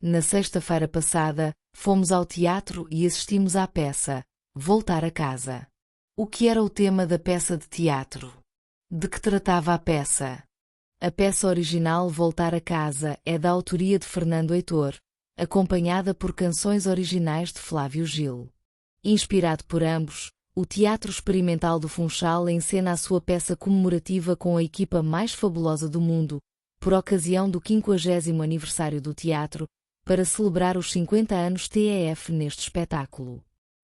Na sexta-feira passada, fomos ao teatro e assistimos à peça Voltar a Casa. O que era o tema da peça de teatro? De que tratava a peça? A peça original Voltar a Casa é da autoria de Fernando Heitor, acompanhada por canções originais de Flávio Gil. Inspirado por ambos, o Teatro Experimental do Funchal encena a sua peça comemorativa com a equipa mais fabulosa do mundo, por ocasião do 50º aniversário do teatro, para celebrar os 50 anos TEF neste espetáculo.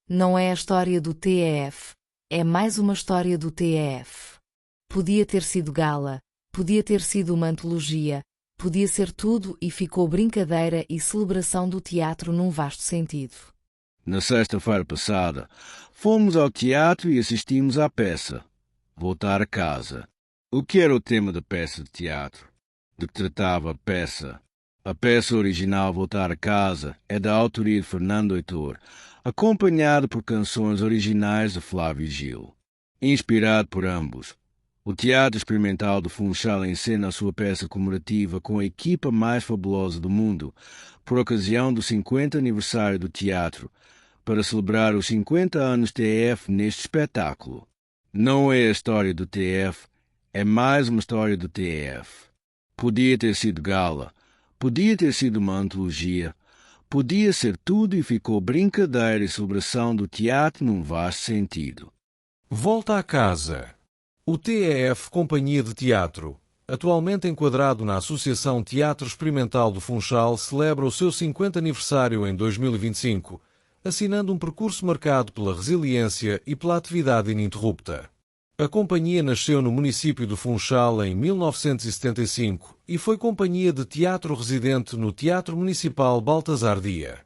Não é a história do TEF, é mais uma história do TEF. Podia ter sido gala, podia ter sido uma antologia, podia ser tudo e ficou brincadeira e celebração do teatro num vasto sentido. Na sexta-feira passada, fomos ao teatro e assistimos à peça Voltar a Casa. O que era o tema da peça de teatro? De que tratava a peça? A peça original Voltar a Casa é da autoria de Fernando Heitor, acompanhada por canções originais de Flávio Gil. Inspirado por ambos, o Teatro Experimental do Funchal encena a sua peça comemorativa com a equipa mais fabulosa do mundo, por ocasião do 50º aniversário do teatro, para celebrar os 50 anos TEF neste espetáculo. Não é a história do TEF, é mais uma história do TEF. Podia ter sido gala, podia ter sido uma antologia, podia ser tudo e ficou brincadeira e celebração do teatro num vasto sentido. Volta a Casa. O TEF Companhia de Teatro, atualmente enquadrado na Associação Teatro Experimental do Funchal, celebra o seu 50 aniversário em 2025, assinando um percurso marcado pela resiliência e pela atividade ininterrupta. A companhia nasceu no município do Funchal em 1975 e foi companhia de teatro residente no Teatro Municipal Baltasar Dia.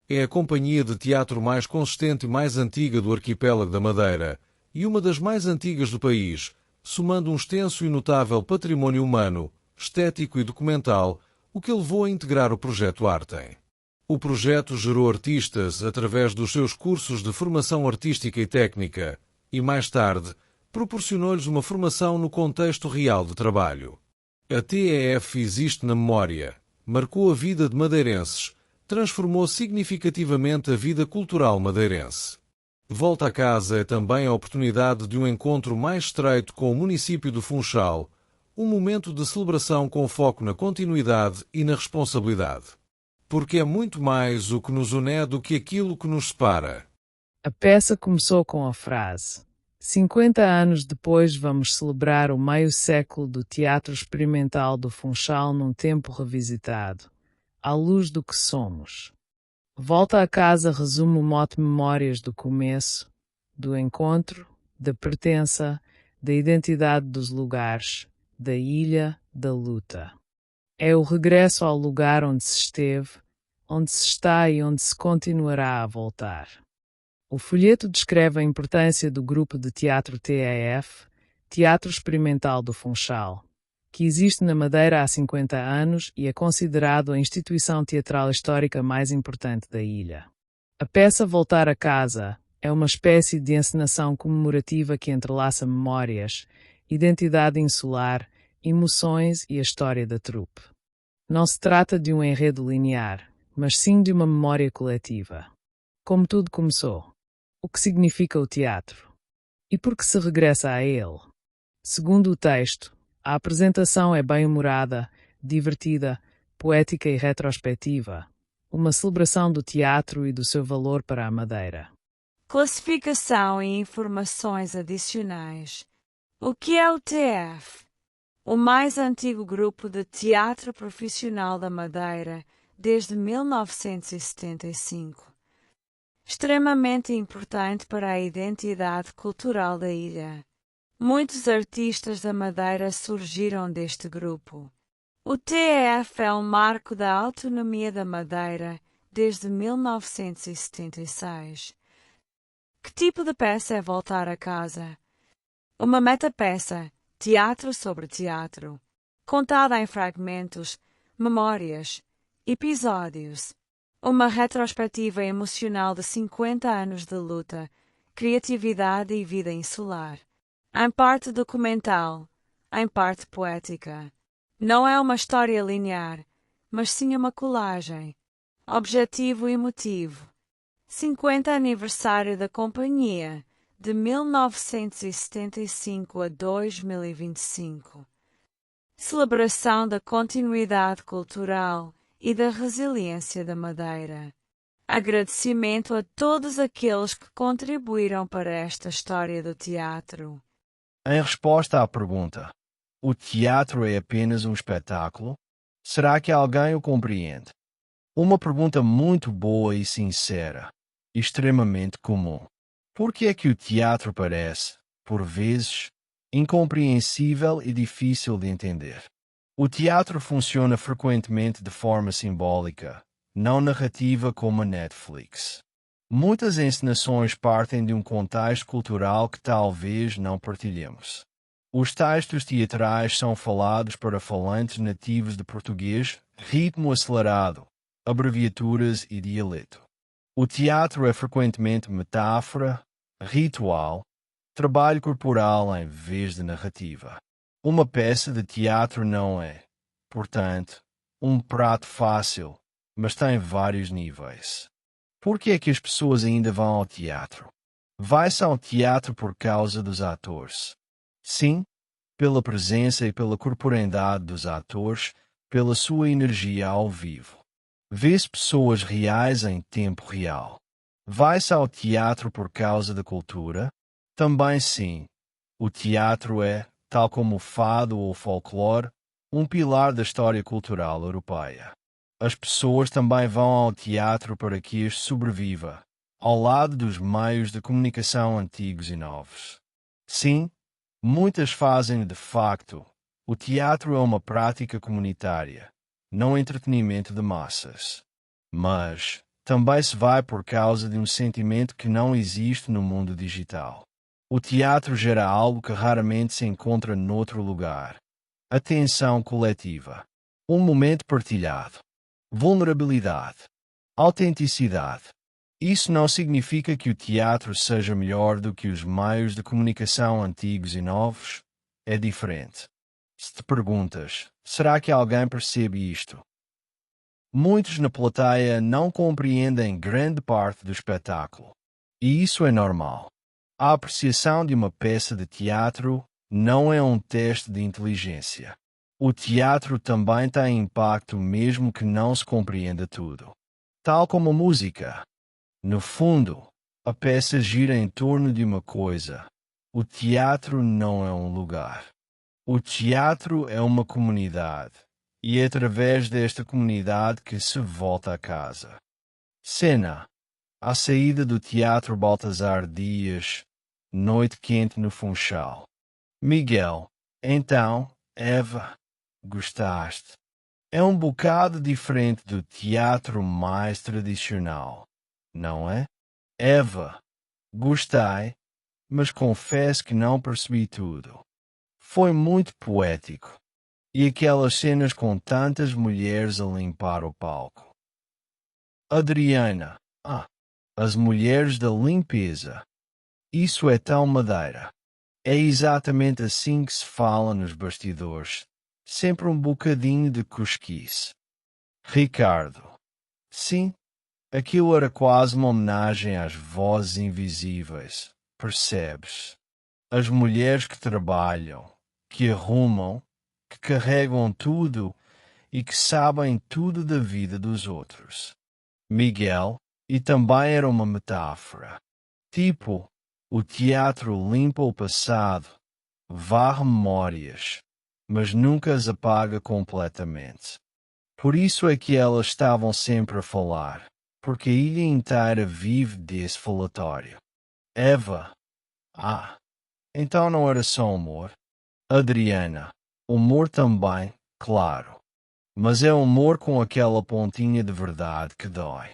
É a companhia de teatro mais consistente e mais antiga do arquipélago da Madeira e uma das mais antigas do país, somando um extenso e notável património humano, estético e documental, o que levou a integrar o projeto Artem. O projeto gerou artistas através dos seus cursos de formação artística e técnica e, mais tarde, proporcionou-lhes uma formação no contexto real de trabalho. A TEF existe na memória, marcou a vida de madeirenses, transformou significativamente a vida cultural madeirense. Volta a Casa é também a oportunidade de um encontro mais estreito com o município do Funchal, um momento de celebração com foco na continuidade e na responsabilidade. Porque é muito mais o que nos une do que aquilo que nos separa. A peça começou com a frase: 50 anos depois vamos celebrar o meio século do Teatro Experimental do Funchal num tempo revisitado, à luz do que somos. Volta a Casa resume o mote memórias do começo, do encontro, da pertença, da identidade dos lugares, da ilha, da luta. É o regresso ao lugar onde se esteve, onde se está e onde se continuará a voltar. O folheto descreve a importância do grupo de teatro TEF, Teatro Experimental do Funchal, que existe na Madeira há 50 anos e é considerado a instituição teatral histórica mais importante da ilha. A peça Voltar a Casa é uma espécie de encenação comemorativa que entrelaça memórias, identidade insular, emoções e a história da trupe. Não se trata de um enredo linear, mas sim de uma memória coletiva. Como tudo começou. O que significa o teatro? E por que se regressa a ele? Segundo o texto, a apresentação é bem-humorada, divertida, poética e retrospectiva, uma celebração do teatro e do seu valor para a Madeira. Classificação e informações adicionais. O que é o TEF? O mais antigo grupo de teatro profissional da Madeira desde 1975. Extremamente importante para a identidade cultural da ilha. Muitos artistas da Madeira surgiram deste grupo. O TEF é um marco da autonomia da Madeira desde 1976. Que tipo de peça é Voltar a Casa? Uma metapeça, teatro sobre teatro, contada em fragmentos, memórias, episódios. Uma retrospectiva emocional de 50 anos de luta, criatividade e vida insular. Em parte documental, em parte poética. Não é uma história linear, mas sim uma colagem, Objetivo e motivo. 50 aniversário da companhia, de 1975 a 2025. Celebração da continuidade cultural e da resiliência da Madeira. Agradecimento a todos aqueles que contribuíram para esta história do teatro. Em resposta à pergunta, o teatro é apenas um espetáculo? Será que alguém o compreende? Uma pergunta muito boa e sincera, extremamente comum. Por que é que o teatro parece, por vezes, incompreensível e difícil de entender? O teatro funciona frequentemente de forma simbólica, não narrativa como a Netflix. Muitas encenações partem de um contexto cultural que talvez não partilhemos. Os textos teatrais são falados para falantes nativos de português, ritmo acelerado, abreviaturas e dialeto. O teatro é frequentemente metáfora, ritual, trabalho corporal em vez de narrativa. Uma peça de teatro não é, portanto, um prato fácil, mas tem vários níveis. Por que é que as pessoas ainda vão ao teatro? Vai-se ao teatro por causa dos atores. Sim, pela presença e pela corporeidade dos atores, pela sua energia ao vivo. Vê-se pessoas reais em tempo real. Vai-se ao teatro por causa da cultura? Também sim. O teatro é, tal como o fado ou o folclore, um pilar da história cultural europeia. As pessoas também vão ao teatro para que este sobreviva, ao lado dos meios de comunicação antigos e novos. Sim, muitas fazem de facto. O teatro é uma prática comunitária, não entretenimento de massas. Mas também se vai por causa de um sentimento que não existe no mundo digital. O teatro gera algo que raramente se encontra noutro lugar. Atenção coletiva. Um momento partilhado. Vulnerabilidade. Autenticidade. Isso não significa que o teatro seja melhor do que os meios de comunicação antigos e novos. É diferente. Se te perguntas, será que alguém percebe isto? Muitos na plateia não compreendem grande parte do espetáculo. E isso é normal. A apreciação de uma peça de teatro não é um teste de inteligência. O teatro também tem impacto mesmo que não se compreenda tudo. Tal como a música. No fundo, a peça gira em torno de uma coisa. O teatro não é um lugar. O teatro é uma comunidade. E é através desta comunidade que se volta a casa. Cena. A saída do Teatro Baltazar Dias. Noite quente no Funchal. Miguel. Então, Eva, gostaste? É um bocado diferente do teatro mais tradicional, não é? Eva, gostei, mas confesso que não percebi tudo. Foi muito poético. E aquelas cenas com tantas mulheres a limpar o palco. Adriana. As mulheres da limpeza. Isso é tão Madeira. É exatamente assim que se fala nos bastidores. Sempre um bocadinho de cosquice. Ricardo. Sim, aquilo era quase uma homenagem às vozes invisíveis. Percebes? As mulheres que trabalham, que arrumam, que carregam tudo e que sabem tudo da vida dos outros. Miguel, e também era uma metáfora. Tipo, o teatro limpa o passado, varre memórias, mas nunca as apaga completamente. Por isso é que elas estavam sempre a falar, porque a ilha inteira vive desse falatório. Eva. Então não era só humor? Adriana. Humor também, claro. Mas é humor com aquela pontinha de verdade que dói.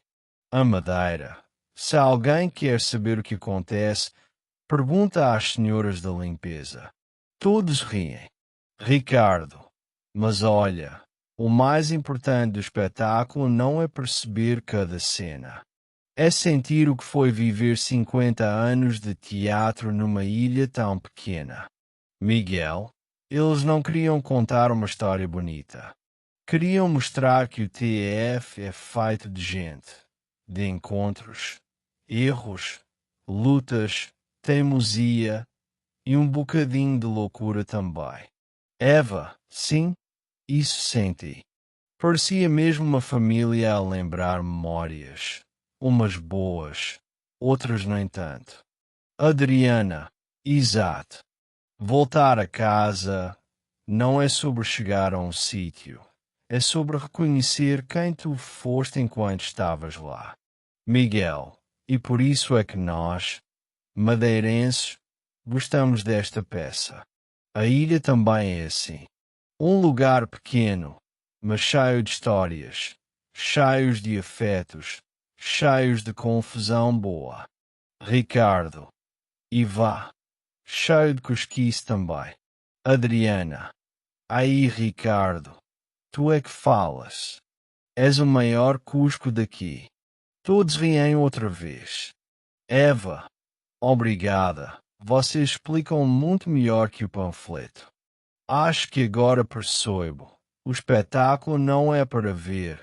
A Madeira. Se alguém quer saber o que acontece, pergunta às senhoras da limpeza. Todos riem. Ricardo. Mas olha, o mais importante do espetáculo não é perceber cada cena. É sentir o que foi viver 50 anos de teatro numa ilha tão pequena. Miguel. Eles não queriam contar uma história bonita. Queriam mostrar que o TEF é feito de gente, de encontros, erros, lutas, teimosia e um bocadinho de loucura também. Eva, sim, isso senti. Parecia mesmo uma família a lembrar memórias, umas boas, outras nem tanto. Adriana, exato. Voltar a casa não é sobre chegar a um sítio. É sobre reconhecer quem tu foste enquanto estavas lá. Miguel, e por isso é que nós, madeirenses, gostamos desta peça. A ilha também é assim. Um lugar pequeno, mas cheio de histórias, cheios de afetos, cheios de confusão boa. Ricardo, e vá, cheio de cosquice também. Adriana, aí Ricardo, tu é que falas. És o maior cusco daqui. Todos riem outra vez. Eva, obrigada. Vocês explicam muito melhor que o panfleto. Acho que agora percebo. O espetáculo não é para ver,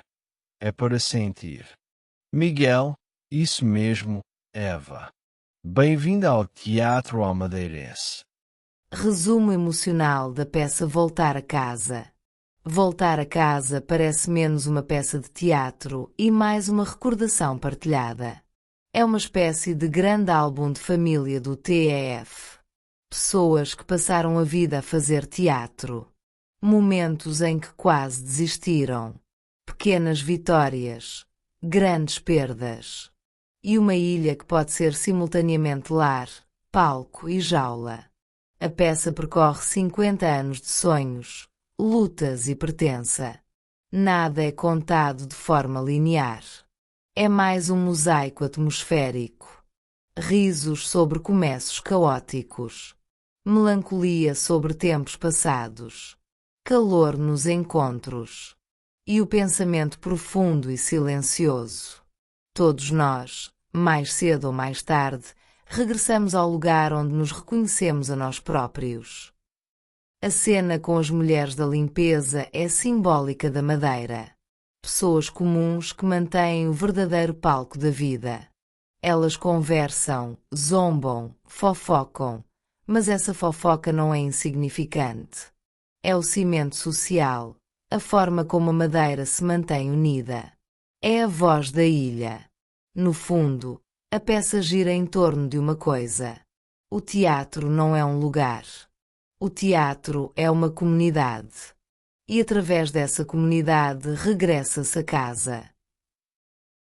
é para sentir. Miguel, isso mesmo, Eva. Bem-vinda ao Teatro Almadeirense. Resumo emocional da peça Voltar a Casa. Voltar a casa parece menos uma peça de teatro e mais uma recordação partilhada. É uma espécie de grande álbum de família do TEF. Pessoas que passaram a vida a fazer teatro. Momentos em que quase desistiram. Pequenas vitórias. Grandes perdas. E uma ilha que pode ser simultaneamente lar, palco e jaula. A peça percorre 50 anos de sonhos, lutas e pertença. Nada é contado de forma linear. É mais um mosaico atmosférico. Risos sobre começos caóticos. Melancolia sobre tempos passados. Calor nos encontros. E o pensamento profundo e silencioso. Todos nós, mais cedo ou mais tarde, regressamos ao lugar onde nos reconhecemos a nós próprios. A cena com as mulheres da limpeza é simbólica da Madeira. Pessoas comuns que mantêm o verdadeiro palco da vida. Elas conversam, zombam, fofocam, mas essa fofoca não é insignificante. É o cimento social, a forma como a Madeira se mantém unida. É a voz da ilha. No fundo, a peça gira em torno de uma coisa. O teatro não é um lugar. O teatro é uma comunidade. E através dessa comunidade regressa-se a casa.